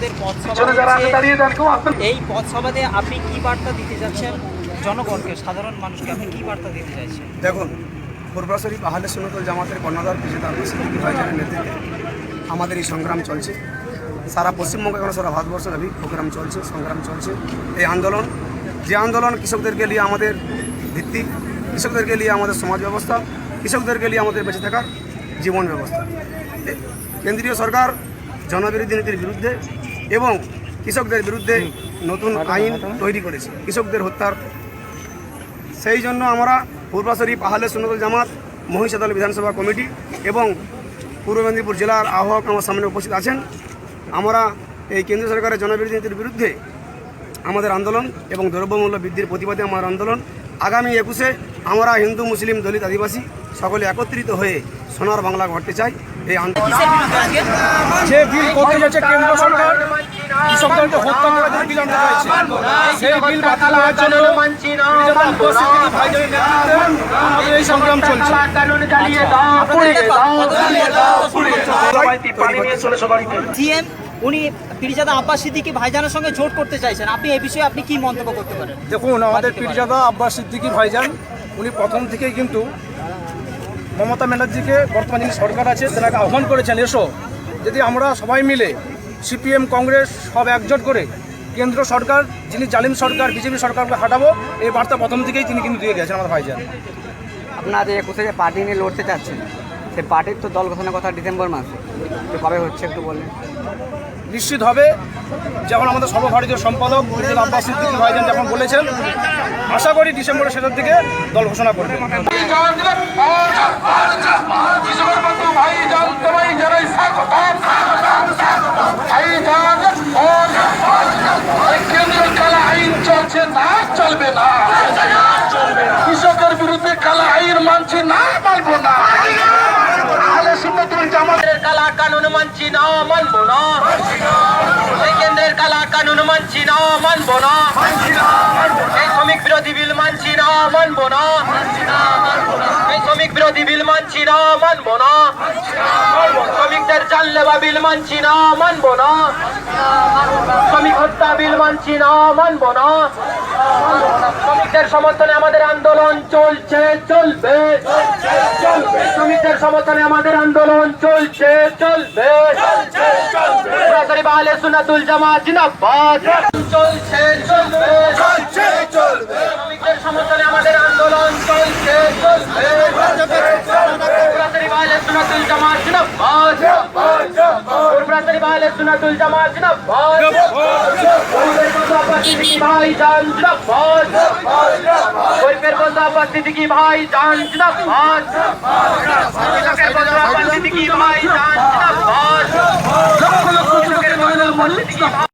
আপনাদের পথসভা এই পথসভাতে আপনি কি বার্তা দিতে যাচ্ছেন জনগণকে, সাধারণ মানুষকে আপনি কি বার্তা দিতে চাইছেন? দেখুন, পূর্বাশরী আহলে সুন্নাতুল জামাতের কর্ণধার প্রেসিডেন্ট আব্বাস সিদ্দিকী ভাইজানের নেতৃত্বে আমাদের এই সংগ্রাম চলছে। সারা পশ্চিমবঙ্গ এবং সারা ভারতবর্ষব্যাপী প্রোগ্রাম চলছে, সংগ্রাম চলছে। এই আন্দোলন, যে আন্দোলন কৃষকদেরকে নিয়ে আমাদের ভিত্তি, কৃষকদেরকে নিয়ে আমাদের সমাজ ব্যবস্থা, কৃষকদেরকে নিয়ে আমাদের বেঁচে থাকার জীবন ব্যবস্থা। কেন্দ্রীয় সরকার জনবিরোধী নীতির বিরুদ্ধে এবং কৃষকদের বিরুদ্ধে নতুন আইন তৈরি করেছে কৃষকদের হত্যার। সেই জন্য আমরা পূর্বাশরী আহলে সুন্নাতুল জামাত মহিষাদল বিধানসভা কমিটি এবং পূর্ব মেদিনীপুর জেলার আহ্বায়ক আমার সামনে উপস্থিত আছেন। আমরা এই কেন্দ্র সরকারের জনবিরোধী নীতির বিরুদ্ধে আমাদের আন্দোলন এবং দ্রব্যমূল্য বৃদ্ধির প্রতিবাদে আমার আন্দোলন। আগামী 21-এ আমরা হিন্দু, মুসলিম, দলিত, আদিবাসী সকলে একত্রিত হয়ে সোনার বাংলা গড়তে চাই। এই আন্দোলন যে বিল করতে যাচ্ছে কেন্দ্র সরকার, কৃষকদেরকে হত্যা করার জন্য বিল আনতে চাইছে, সেই বিল বাতিল করার জন্য আব্বাস সিদ্দিকী ভাইজানের নেতৃত্বে আমাদের এই সংগ্রাম চলছে। সিএম উনি পীরজাদা আব্বাস সিদ্দিকী ভাইজানের সঙ্গে জোট করতে চাইছেন, আপনি এই বিষয়ে আপনি কি মন্তব্য করতে পারেন? দেখুন, আমাদের পীরজাদা আব্বাস সিদ্দিকী ভাইজান উনি প্রথম থেকেই কিন্তু মমতা ব্যানার্জিকে, বর্তমান যিনি সরকার আছে তাকে আহ্বান করেছেন, এসো যদি আমরা সবাই মিলে সিপিএম, কংগ্রেস সব একজোট করে কেন্দ্র সরকার, যিনি জালিম সরকার বিজেপি সরকারকে হাঁটাবো, এই বার্তা প্রথম থেকেই তিনি কিন্তু দিয়ে গেছেন আমাদের ভাইজান। আপনার 21-এ যে পার্টি নিয়ে লড়তে চাচ্ছেন, সেই পার্টির তো দল ঘোষণার কথা ডিসেম্বর মাসে, তো কবে হচ্ছে একটু বললেন? নিশ্চিত হবে, যেমন আমাদের সর্বভারতীয় সম্পাদক পীরজাদা আব্বাস সিদ্দিকী ভাইজান যখন বলেছেন, আশা করি ডিসেম্বরের শেষের দিকে দল ঘোষণা করবে। চলবে না, কৃষকের বিরুদ্ধে কালা আইন মানছি না, মানবো না। কালা কানুন মানছি না, মানবো না। কেন্দ্রের কালা কানুন মানছি না, মানবো না। এই শ্রমিক বিরোধী বিল মানছি না, মানবো না। এই শ্রমিক বিরোধী বিল মানছি না, মানবো না। শ্রমিকদের জানলেবা বিল মানছি না, মানবো না। শ্রমিক হত্যা বিল মানছি না, মানবো না। শ্রমিকদের সমর্থনে আমাদের আন্দোলন চলছে, চলবে। শ্রমিকদের সমর্থনে আমাদের আন্দোলন চলছে, চলবে। আহলে সুন্নাতুল জামাত জিন্দাবাদ। চলছে, চলবে। শ্রমিকদের সমর্থনে আমাদের আন্দোলন চলছে, চলবে। আহলে সুন্নাতুল জামাত জিন্দাবাদ। আহলে সুন্নাতুল জামাত জিন্দাবাদ। সিদ্দিকী ভাইজান জিন্দাবাদ। আব্বাস সিদ্দিকী ভাইজান জিন্দাবাদ। সিদ্দিকী ভাইজান জিন্দাবাদ।